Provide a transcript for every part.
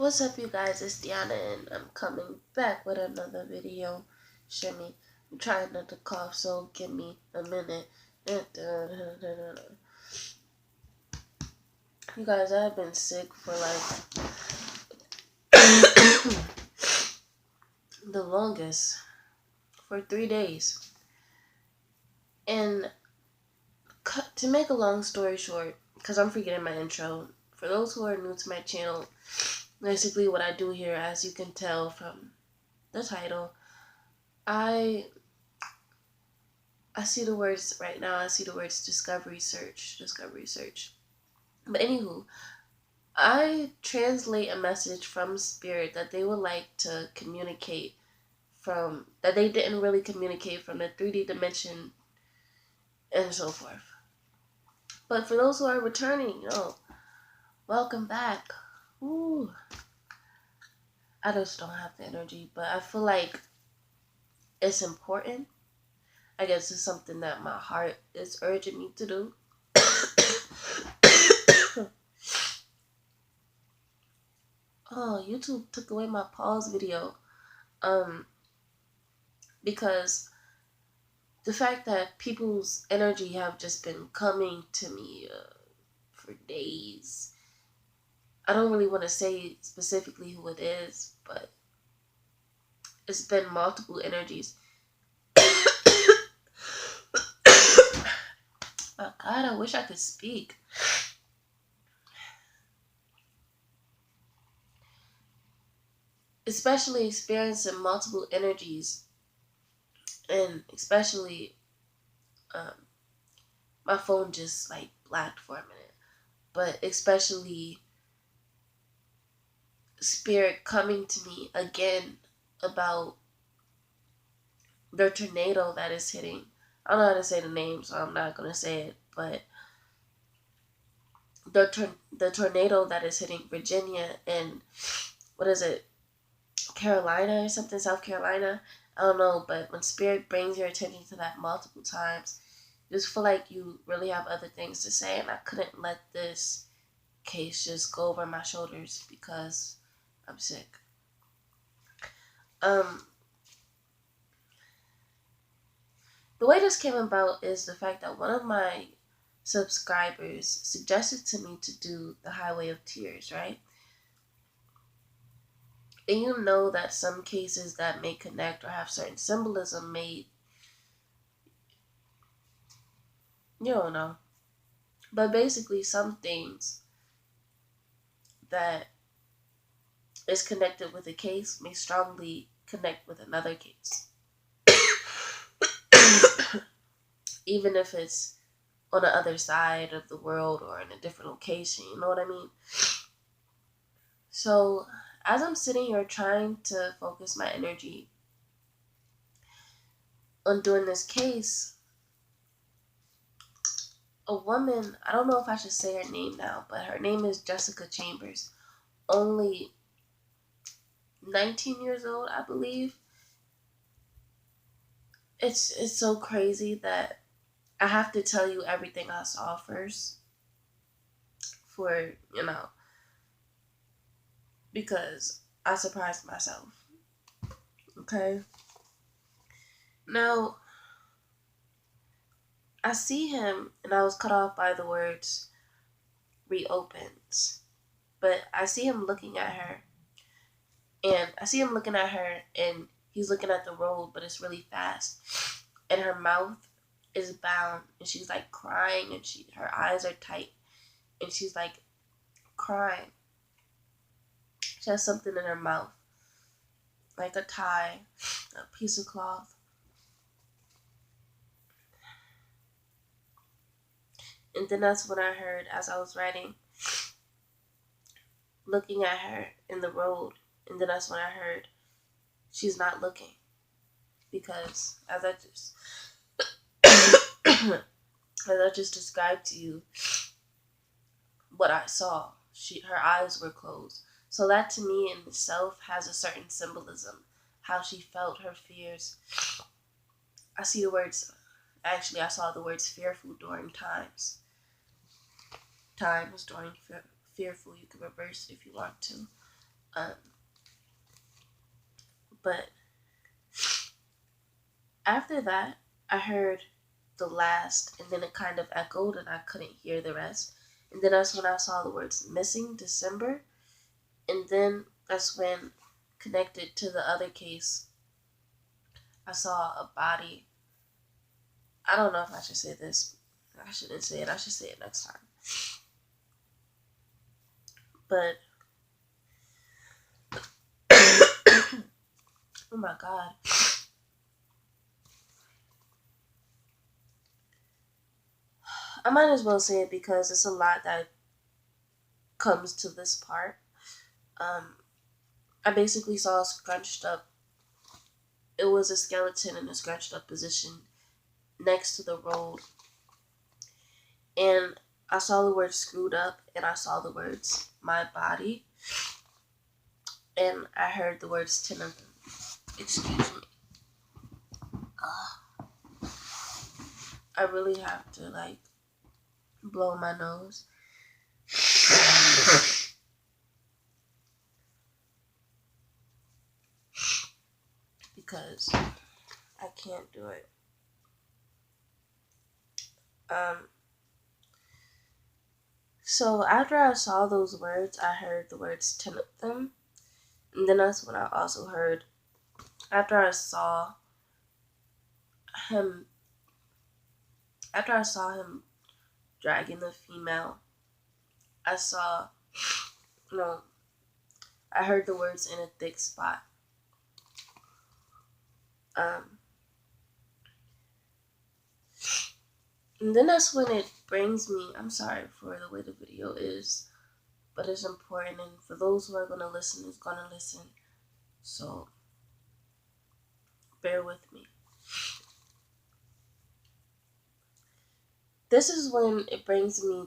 What's up, you guys? It's Diana, and I'm coming back with another video. Shimmy, I'm trying not to cough, so give me a minute. You guys, I've been sick for the longest, for 3 days. And to make a long story short, because I'm forgetting my intro, for those who are new to my channel, basically what I do here, as you can tell from the title, I see the words right now. I see the words discovery search. But anywho, I translate a message from spirit that they would like to communicate from, that they didn't really communicate from the 3D dimension and so forth. But for those who are returning, welcome back. Ooh, I just don't have the energy, but I feel like it's important. I guess it's something that my heart is urging me to do. Oh, YouTube took away my pause video. Because the fact that people's energy have just been coming to me for days. I don't really want to say specifically who it is, but it's been multiple energies. Oh God, I wish I could speak. Especially experiencing multiple energies, and especially my phone just like blacked for a minute, but especially spirit coming to me again about the tornado that is hitting. I don't know how to say the name, so I'm not gonna say it, but the tornado that is hitting Virginia and what is it, Carolina or something, South Carolina. I don't know, but when spirit brings your attention to that multiple times, you just feel like you really have other things to say, and I couldn't let this case just go over my shoulders because I'm sick. The way this came about is the fact that one of my subscribers suggested to me to do the Highway of Tears, right? And you know that some cases that may connect or have certain symbolism may, you don't know. But basically some things that is connected with a case may strongly connect with another case. Even if it's on the other side of the world or in a different location, you know what I mean? So as I'm sitting here trying to focus my energy on doing this case, a woman, I don't know if I should say her name now, but her name is Jessica Chambers, only 19 years old, I believe. It's so crazy that I have to tell you everything I saw first for, because I surprised myself. Okay? Now, I see him and I was cut off by the words reopens. But I see him looking at her, and he's looking at the road, but it's really fast. And her mouth is bound, and she's like crying, and her eyes are tight, and she's like crying. She has something in her mouth, like a tie, a piece of cloth. And then that's when I heard, as I was writing, looking at her in the road, and then that's when I heard she's not looking, because as I just described to you what I saw, her eyes were closed. So that to me in itself has a certain symbolism, how she felt her fears. I saw the words fearful during times. Times during fearful, you can reverse it if you want to. Um, but after that, I heard the last, and then it kind of echoed, and I couldn't hear the rest. And then that's when I saw the words missing December, and then that's when, connected to the other case, I saw a body. I don't know if I should say this. I shouldn't say it. I should say it next time. But oh my god, I might as well say it because it's a lot that comes to this part. Um, I basically saw a scrunched up. It was a skeleton in a scrunched up position next to the road, and I saw the word screwed up, and I saw the words my body, and I heard the words 10 of them. Excuse me. I really have to like blow my nose. Because I can't do it. Um, so after I saw those words, I heard the words 10 of them. And then that's when I also heard, after I saw him, after I saw him dragging the female, I saw, no, I heard the words in a thick spot. Um, and then that's when it brings me, I'm sorry for the way the video is, but it's important, and for those who are going to listen, is going to listen. So, bear with me. This is when it brings me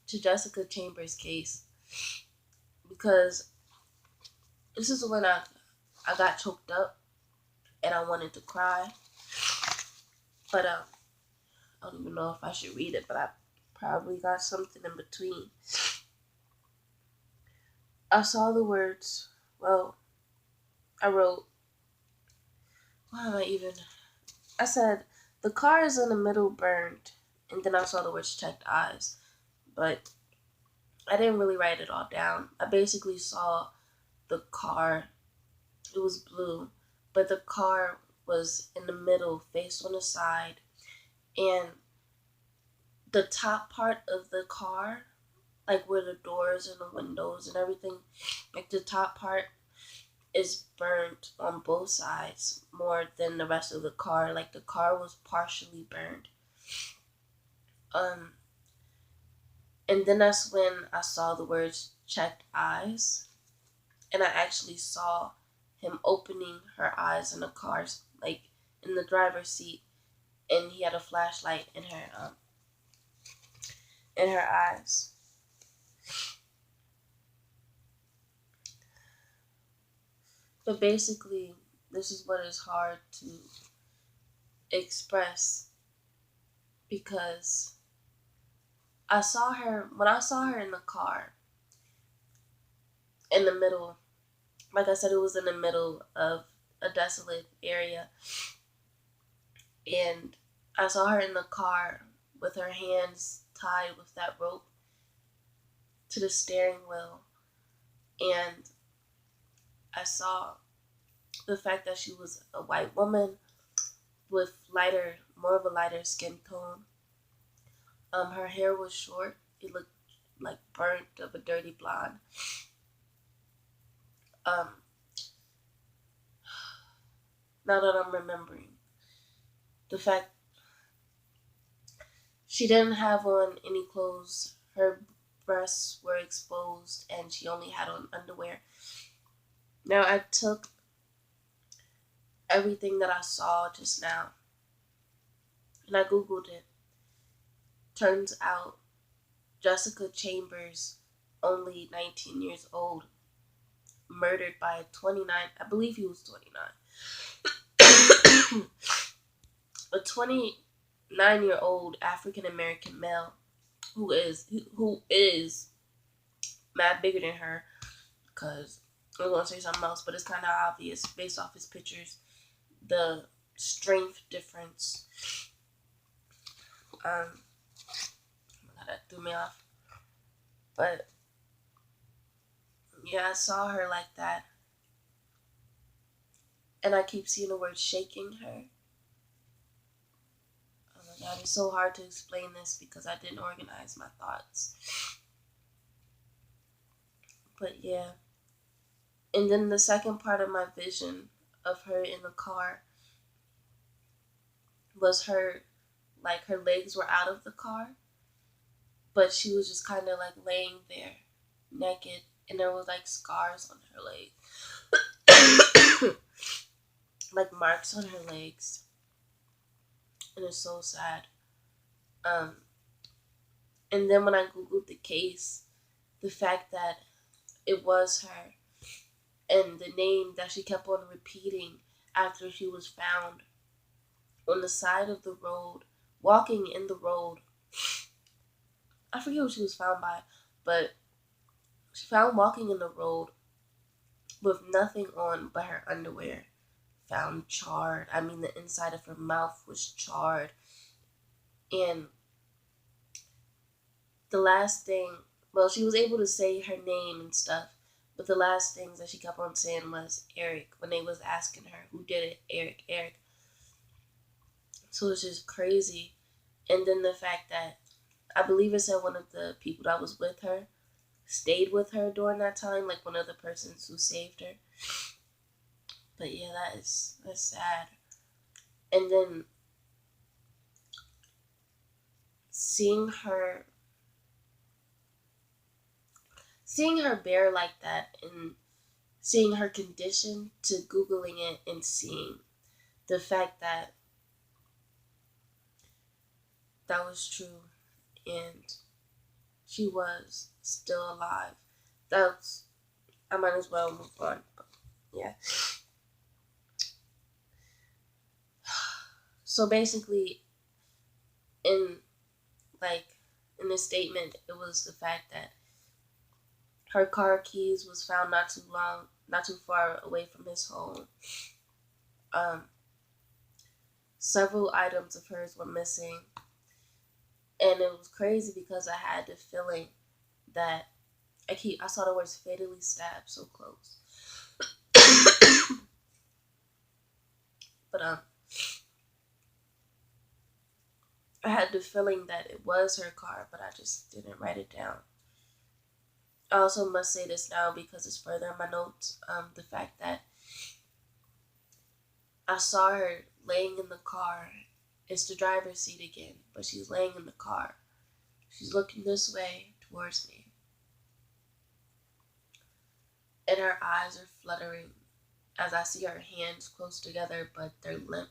to Jessica Chambers' case, because this is when I got choked up and I wanted to cry, but I don't even know if I should read it, but I probably got something in between. I saw the words, well, I wrote, why am I even, I said, the car is in the middle burned, and then I saw the words checked eyes, but I didn't really write it all down. I basically saw the car, it was blue, but the car was in the middle, faced on the side, and the top part of the car, like where the doors and the windows and everything, like the top part is burnt on both sides more than the rest of the car. Like the car was partially burned. Um, and then that's when I saw the words checked eyes, and I actually saw him opening her eyes in the car, like in the driver's seat, and he had a flashlight in her eyes. But basically, this is what is hard to express, because when I saw her in the car, in the middle, like I said, it was in the middle of a desolate area, and I saw her in the car with her hands tied with that rope to the steering wheel, and I saw the fact that she was a white woman with more of a lighter skin tone. Her hair was short. It looked like burnt of a dirty blonde. Um, Now that I'm remembering, the fact she didn't have on any clothes, her breasts were exposed, and she only had on underwear. Now I took everything that I saw just now and I googled it. Turns out Jessica Chambers, only 19 years old, murdered by a 29, I believe he was 29, a 29-year-old African American male who is mad bigger than her, because I was going to say something else, but it's kind of obvious based off his pictures. The strength difference. That threw me off. But yeah, I saw her like that. And I keep seeing the word shaking her. Oh my God, it's so hard to explain this because I didn't organize my thoughts. But yeah. And then the second part of my vision of her in the car was her, like her legs were out of the car, but she was just kind of like laying there naked, and there was like scars on her legs. Like marks on her legs. And it's so sad. And then when I googled the case, the fact that it was her and the name that she kept on repeating after she was found on the side of the road, walking in the road. I forget what she was found by, but she found walking in the road with nothing on but her underwear. Found charred. I mean, the inside of her mouth was charred. And the last thing, well, she was able to say her name and stuff, but the last things that she kept on saying was Eric when they was asking her who did it. Eric, Eric. So it's just crazy. And then the fact that I believe it said one of the people that was with her stayed with her during that time, like one of the persons who saved her. But yeah, that's sad. And then seeing her bare like that, and seeing her condition, to Googling it and seeing the fact that that was true and she was still alive. I might as well move on. But yeah. So basically, in this statement, it was the fact that her car keys was found not too far away from his home. Several items of hers were missing, and it was crazy because I had the feeling that I saw the words fatally stabbed so close. But I had the feeling that it was her car, but I just didn't write it down. I also must say this now because it's further in my notes. The fact that I saw her laying in the car. It's the driver's seat again, but she's laying in the car. She's looking this way towards me. And her eyes are fluttering as I see her hands close together, but they're limp.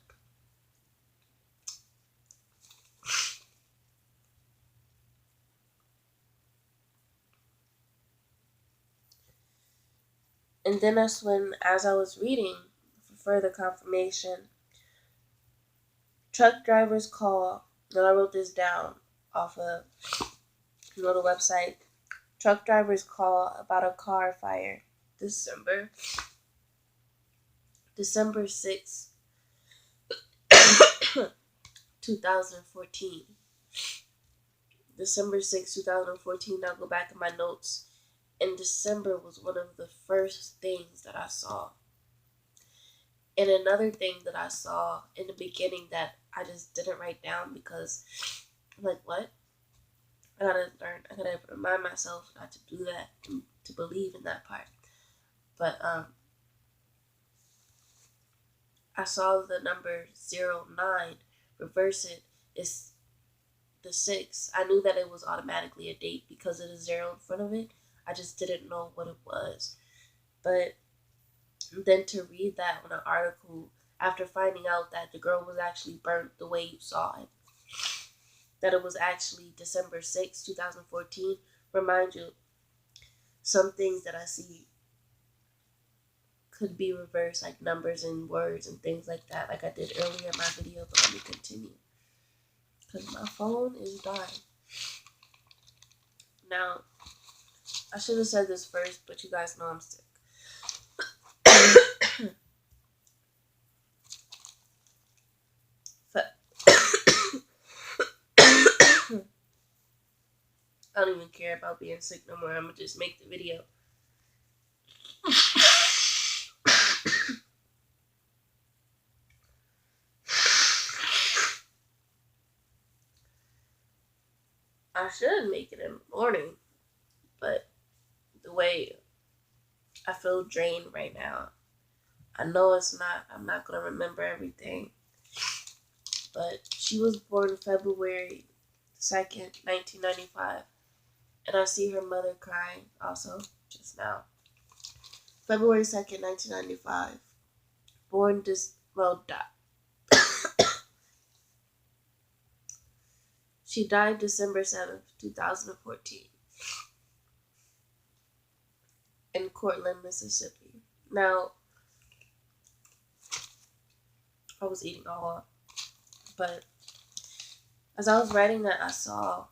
And then that's when, as I was reading for further confirmation, truck drivers call, and I wrote this down off of the website. Truck drivers call about a car fire December 6th, 2014. December 6th, 2014. I'll go back in my notes. And December was one of the first things that I saw. And another thing that I saw in the beginning that I just didn't write down because I'm like, what? I gotta remind myself not to do that, to believe in that part. But I saw the number 09, reverse it, is the 6. I knew that it was automatically a date because of the 0 in front of it. I just didn't know what it was. But then to read that on an article after finding out that the girl was actually burnt the way you saw it, that it was actually December 6, 2014, remind you some things that I see could be reversed, like numbers and words and things like that, like I did earlier in my video. But let me continue because my phone is dying. Now, I should have said this first, but you guys know I'm sick. I don't even care about being sick no more. I'm gonna just make the video. I should make it in the morning, but the way I feel drained right now, I know I'm not gonna remember everything. But she was born February 2nd, 1995. And I see her mother crying also just now. February 2nd, 1995. Born she died December 7th, 2014 in Cortland, Mississippi. Now, I was eating a lot, but as I was writing that, I saw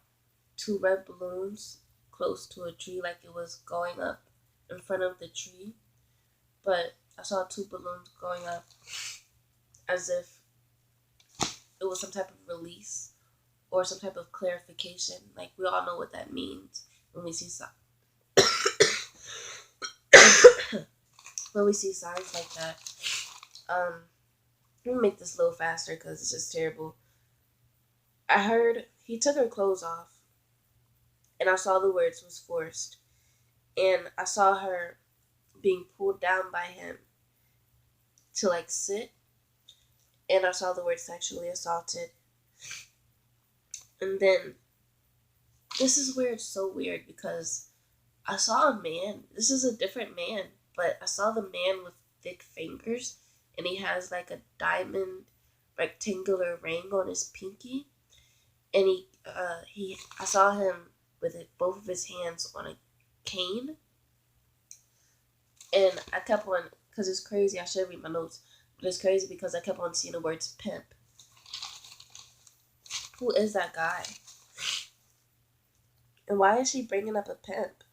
2 red balloons close to a tree, like it was going up in front of the tree. But I saw 2 balloons going up as if it was some type of release or some type of clarification. Like, we all know what that means when we see when we see signs like that. Let me make this a little faster because it's just terrible. I heard he took her clothes off, and I saw the words "was forced," and I saw her being pulled down by him to like sit, and I saw the word "sexually assaulted." And then this is where it's so weird because I saw a man. This is a different man, but I saw the man with thick fingers, and he has like a diamond rectangular ring on his pinky, and I saw him with both of his hands on a cane, and I kept on, because it's crazy. I should read my notes, but it's crazy because I kept on seeing the words pimp. Who is that guy? And why is she bringing up a pimp?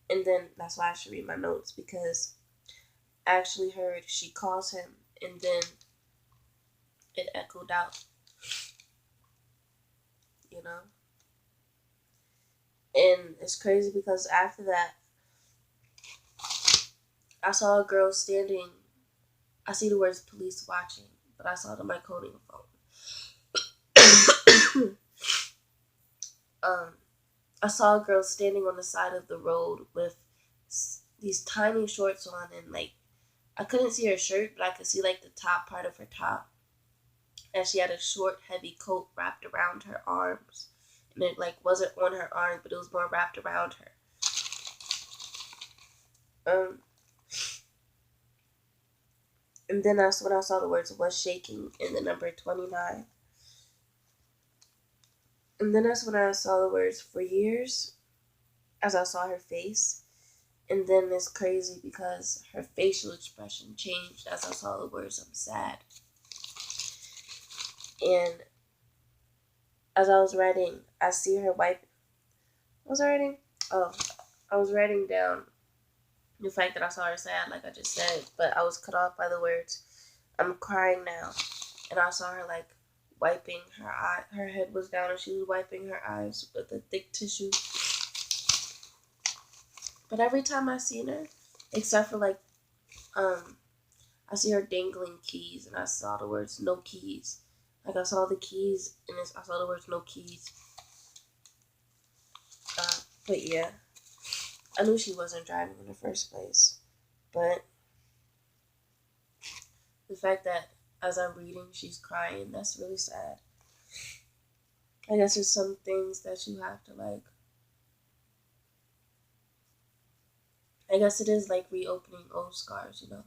And then that's why I should read my notes, because I actually heard she calls him, and then it echoed out, you know? And it's crazy because after that, I saw a girl standing. I see the words police watching, but I saw it on my coding phone. I saw a girl standing on the side of the road with these tiny shorts on, and like, I couldn't see her shirt, but I could see like the top part of her top. And she had a short, heavy coat wrapped around her arms. And it like wasn't on her arms, but it was more wrapped around her. And then that's when I saw the words "was shaking" and the number 29. And then that's when I saw the words "for years," as I saw her face. And then it's crazy because her facial expression changed as I saw the words "I'm sad." And as I was writing, I see her wipe. What was I writing? Oh, I was writing down the fact that I saw her sad, like I just said, but I was cut off by the words "I'm crying now." And I saw her like wiping her eye. Her head was down and she was wiping her eyes with a thick tissue. But every time I seen her, except for like, I see her dangling keys, and I saw the words "no keys." Like, I saw the keys, and I saw the words "no keys." But yeah, I knew she wasn't driving in the first place. But the fact that as I'm reading, she's crying, that's really sad. I guess there's some things that you have to like. I guess it is like reopening old scars, you know?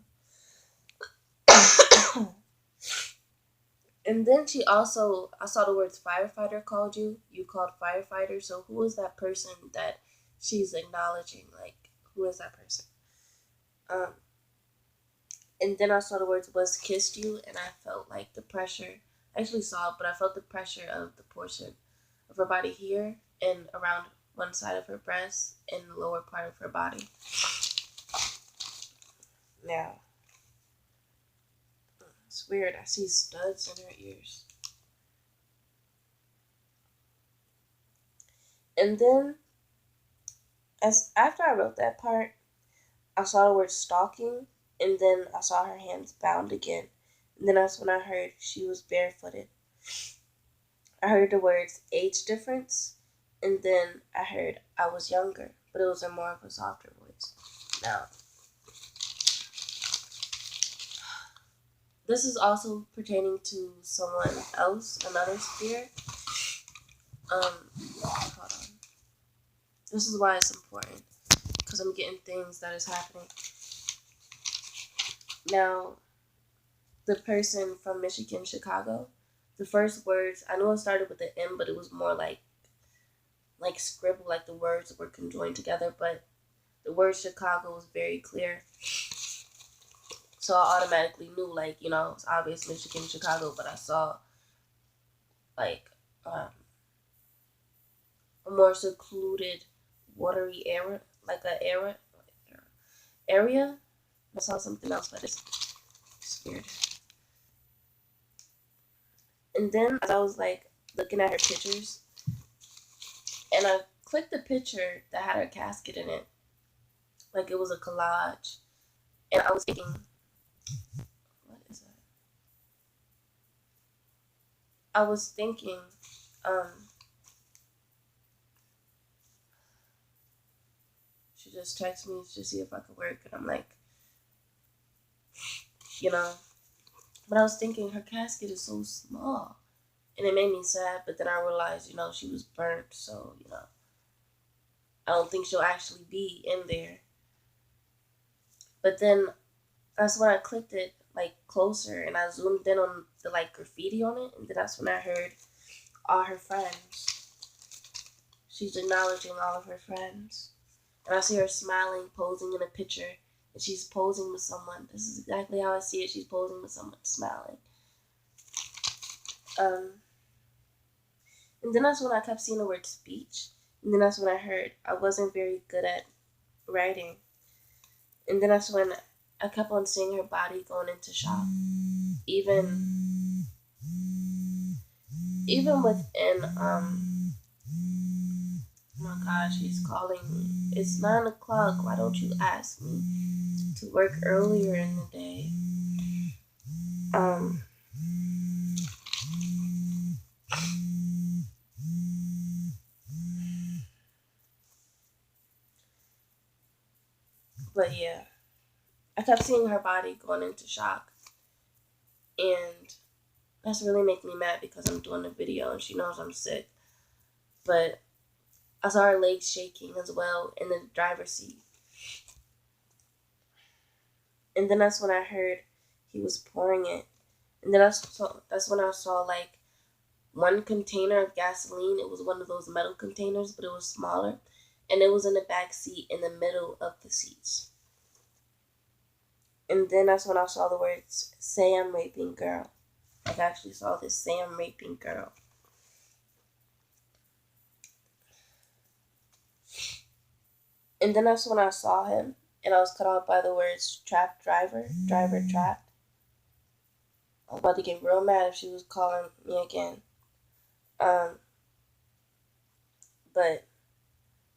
And then she also, I saw the words "firefighter" called you. You called firefighter. So who is that person that she's acknowledging? Like, who is that person? And then I saw the words "was kissed you," and I felt like the pressure. I actually saw it, but I felt the pressure of the portion of her body here and around one side of her breast and the lower part of her body. Now, it's weird. I see studs in her ears. And then, as after I wrote that part, I saw the word stalking, and then I saw her hands bound again. And then that's when I heard she was barefooted. I heard the words age difference, and then I heard I was younger, but it was in more of a softer voice. Now, this is also pertaining to someone else, another spirit. Hold on. This is why it's important, because I'm getting things that is happening. Now, the person from Michigan, Chicago, the first words, I know it started with the M, but it was more like scribble, like the words were conjoined together, but the word Chicago was very clear. So I automatically knew, like, you know, it's obvious Michigan, Chicago, but I saw, like, a more secluded, watery area, like an area. I saw something else, but it's weird. And then as I was, like, looking at her pictures, and I clicked the picture that had her casket in it, like it was a collage, and I was thinking, what is that? I was thinking, she just texted me to see if I could work, and I'm like, you know, but I was thinking her casket is so small, and it made me sad, but then I realized, you know, she was burnt, so, you know, I don't think she'll actually be in there. But then that's when I clicked it, like, closer, and I zoomed in on the, like, graffiti on it, and then that's when I heard all her friends. She's acknowledging all of her friends. And I see her smiling, posing in a picture, and she's posing with someone. This is exactly how I see it. She's posing with someone, smiling. And then that's when I kept seeing the word speech. And then that's when I heard I wasn't very good at writing. And then that's when I kept on seeing her body going into shock. Even within, oh my gosh, he's calling me. It's 9 o'clock. Why don't you ask me to work earlier in the day? But yeah, I kept seeing her body going into shock. And that's really making me mad because I'm doing a video and she knows I'm sick. But I saw her legs shaking as well in the driver's seat. And then that's when I heard he was pouring it. And then that's when I saw, like, one container of gasoline. It was one of those metal containers, but it was smaller. And it was in the back seat in the middle of the seats. And then that's when I saw the words, "Say I'm raping girl." I actually saw this, "Say I'm raping girl." And then that's when I saw him, and I was cut off by the words, "Trapped driver, driver trapped." I was about to get real mad if she was calling me again. But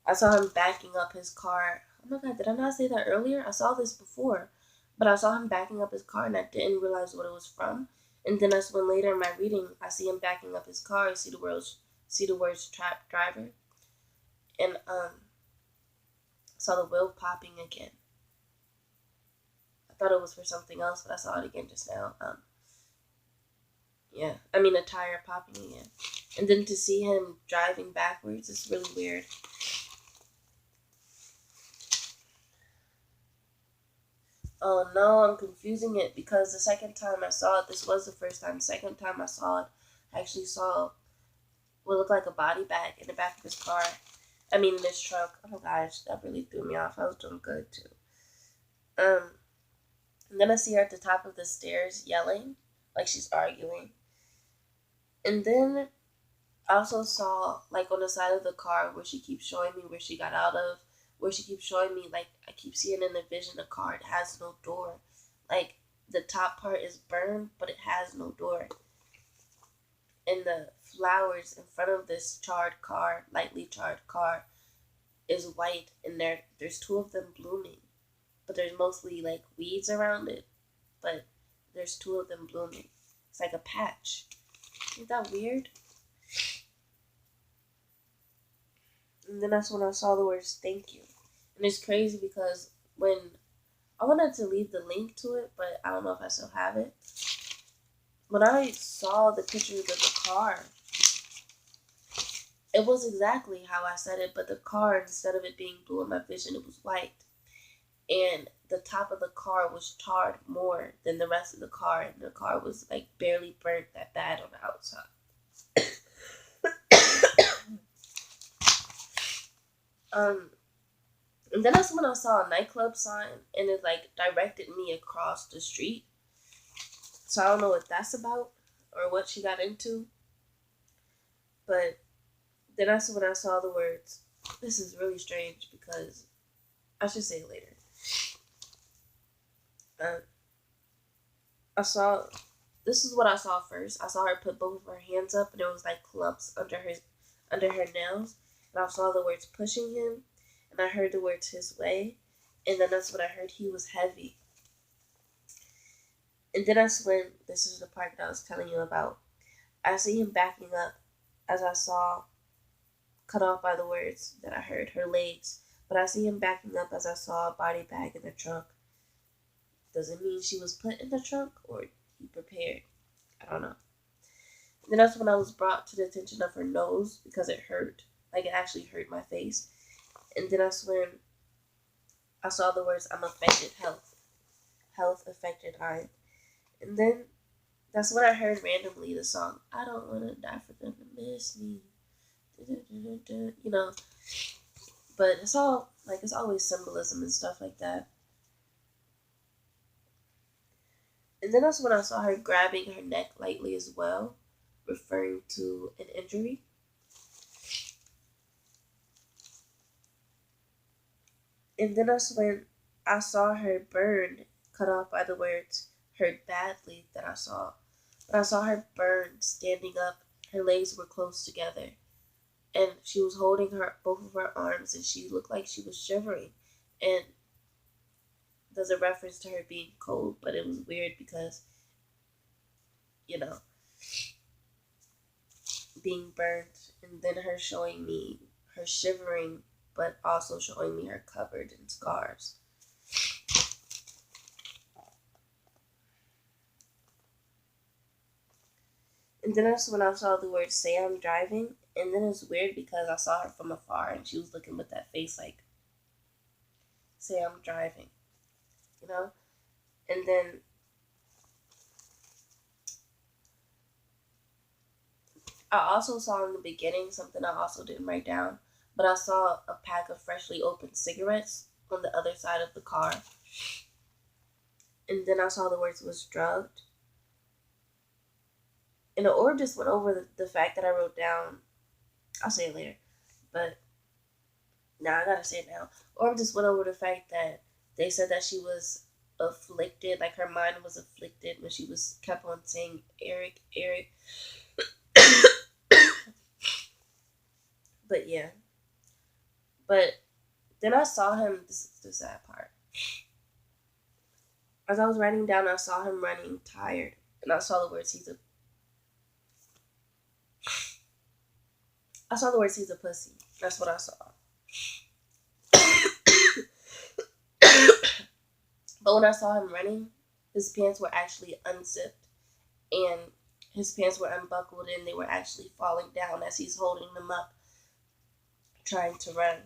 I saw him backing up his car. Oh my god, did I not say that earlier? I saw this before. But I saw him backing up his car and I didn't realize what it was from. And then that's when later in my reading I see him backing up his car, I see the words "trapped driver." And saw the wheel popping again. I thought it was for something else, but I saw it again just now. Yeah, I mean a tire popping again. And then to see him driving backwards is really weird. Oh no, I'm confusing it because the second time I saw it, this was the first time. The second time I saw it, I actually saw what looked like a body bag in the back of his car. I mean, in his truck. Oh my gosh, that really threw me off. I was doing good too. And then I see her at the top of the stairs yelling, like she's arguing. And then I also saw, like, on the side of the car where she keeps showing me where she got out of, where she keeps showing me, like, I keep seeing in the vision the car, it has no door. Like, the top part is burned, but it has no door. And the flowers in front of this charred car, lightly charred car, is white, and there's two of them blooming. But there's mostly, like, weeds around it, but there's two of them blooming. It's like a patch. Isn't that weird? And then that's when I saw the words thank you. And it's crazy because when I wanted to leave the link to it, but I don't know if I still have it. When I saw the pictures of the car, it was exactly how I said it, but the car, instead of it being blue in my vision, it was white. And the top of the car was charred more than the rest of the car, and the car was like barely burnt that bad on the outside. um, and then that's when I saw a nightclub sign, and it like directed me across the street. So I don't know what that's about or what she got into, but then that's when I saw the words. This is really strange because I should say it later. Um, I saw. This is what I saw first. I saw her put both of her hands up, and it was like clumps under her nails. And I saw the words pushing him, and I heard the words his way, and then that's when I heard he was heavy. And then that's when this is the part that I was telling you about. I see him backing up, as I saw cut off by the words that I heard her legs. But I see him backing up as I saw a body bag in the trunk. Does it mean she was put in the trunk or he prepared? I don't know. Then that's when I was brought to the attention of her nose because it hurt. Like it actually hurt my face. And then that's when I saw the words I'm affected health. Health affected I. And then that's when I heard randomly the song I don't wanna die for them to miss me. You know. But it's all like it's always symbolism and stuff like that. And then that's when I saw her grabbing her neck lightly as well, referring to an injury. And then that's when I saw her burned, cut off by the words hurt badly that I saw. But I saw her burned, standing up. Her legs were close together. And she was holding her both of her arms and she looked like she was shivering. And there's a reference to her being cold, but it was weird because, you know, being burnt and then her showing me her shivering but also showing me her covered in scars. And then that's when I saw the word say I'm driving. And then it's weird because I saw her from afar and she was looking with that face like, say I'm driving, you know? And then I also saw in the beginning something I also didn't write down, but I saw a pack of freshly opened cigarettes on the other side of the car. And then I saw the words was drugged. And the orb just went over the fact that I wrote down. I'll say it later. But now I gotta say it now. Orb just went over the fact that they said that she was afflicted, like her mind was afflicted when she was kept on saying Eric, Eric. But yeah. But then I saw him, this is the sad part. As I was writing down, I saw him running tired. And I saw the words he's a pussy. That's what I saw. But when I saw him running, his pants were actually unzipped. And his pants were unbuckled and they were actually falling down as he's holding them up, trying to run.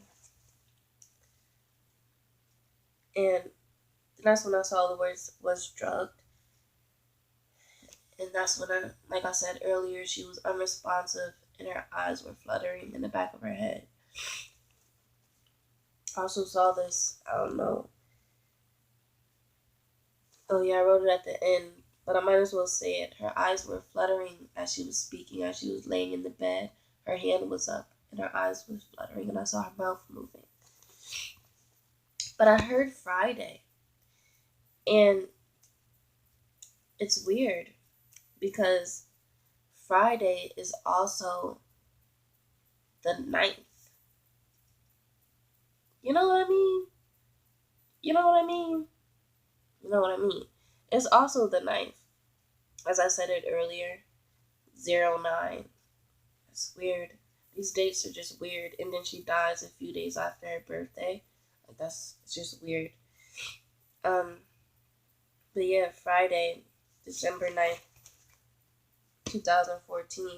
And that's when I saw the words was drugged. And that's when like I said earlier, she was unresponsive and her eyes were fluttering in the back of her head. I also saw this, I don't know. Oh yeah, I wrote it at the end, but I might as well say it. Her eyes were fluttering as she was speaking, as she was laying in the bed. her hand was up and her eyes was fluttering and I saw her mouth moving. But I heard Friday, and it's weird because Friday is also the 9th. You know what I mean? You know what I mean? You know what I mean? It's also the 9th. As I said it earlier, 09. It's weird. These dates are just weird. And then she dies a few days after her birthday. Like it's just weird. But yeah, Friday, December 9th, 2014.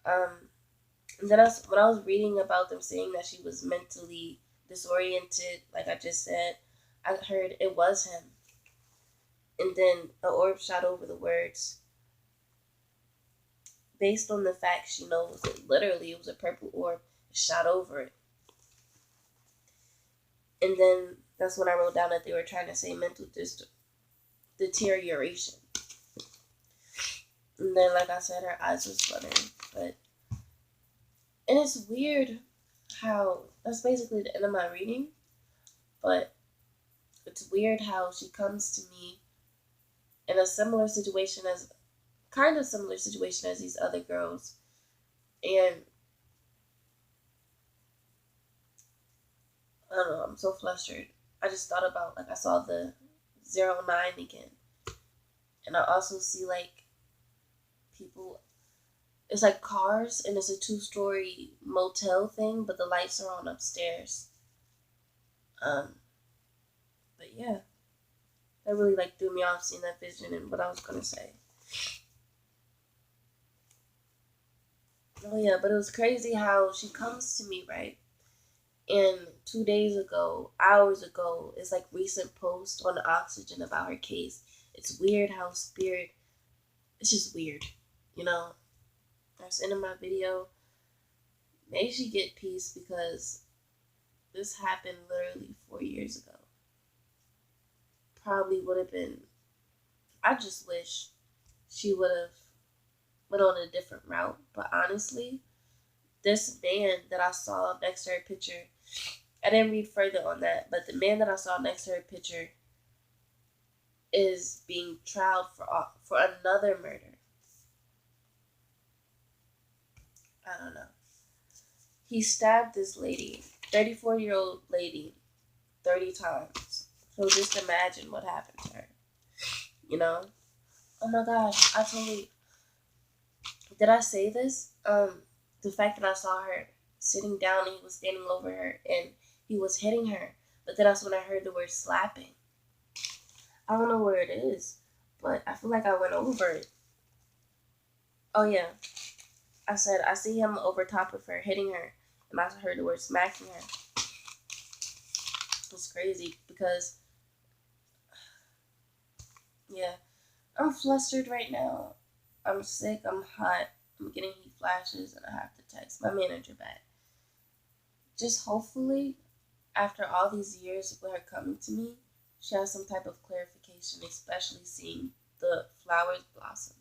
And then when I was reading about them saying that she was mentally disoriented, like I just said, I heard it was him. And then an orb shot over the words. Based on the fact she knows it literally, it was a purple orb, it shot over it. And then that's when I wrote down that they were trying to say mental deterioration. And then, like I said, her eyes was fluttering. And it's weird how, that's basically the end of my reading, but it's weird how she comes to me in a similar situation as these other girls. And I don't know, I'm so flustered. I just thought about, like, I saw the 09 again. And I also see, like, people, it's like cars, and it's a 2-story motel thing, but the lights are on upstairs. But yeah, that really, like, threw me off seeing that vision and what I was gonna say. Oh yeah, but it was crazy how she comes to me, right? And 2 days ago, hours ago, it's like recent post on Oxygen about her case. It's weird how spirit, it's just weird, you know? That's the end of my video. May she get peace, because this happened literally 4 years ago. Probably would have been, I just wish she would have went on a different route. But honestly, this man that I saw next to her picture, I didn't read further on that, but the man that I saw next to her picture is being tried for another murder. I don't know. He stabbed this lady, 34-year-old lady, 30 times. So just imagine what happened to her. You know? Oh my gosh, did I say this? The fact that I saw her sitting down and he was standing over her and he was hitting her. But then that's when I heard the word slapping. I don't know where it is, but I feel like I went over it. Oh yeah. I said, I see him over top of her, hitting her. And I heard the word smacking her. It's crazy because, yeah, I'm flustered right now. I'm sick, I'm hot, I'm getting heat flashes, and I have to text my manager back. Just hopefully, after all these years with her coming to me, she has some type of clarification, especially seeing the flowers blossom.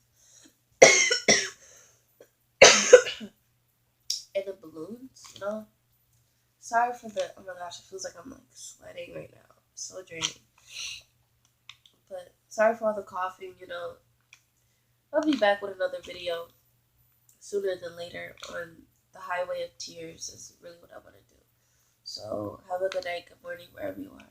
And the balloons, you know? Sorry for the, oh my gosh, it feels like I'm like sweating right now. It's so draining. But sorry for all the coughing, you know. I'll be back with another video sooner than later on the highway of tears is really what I want to do. So have a good night, good morning, wherever you are.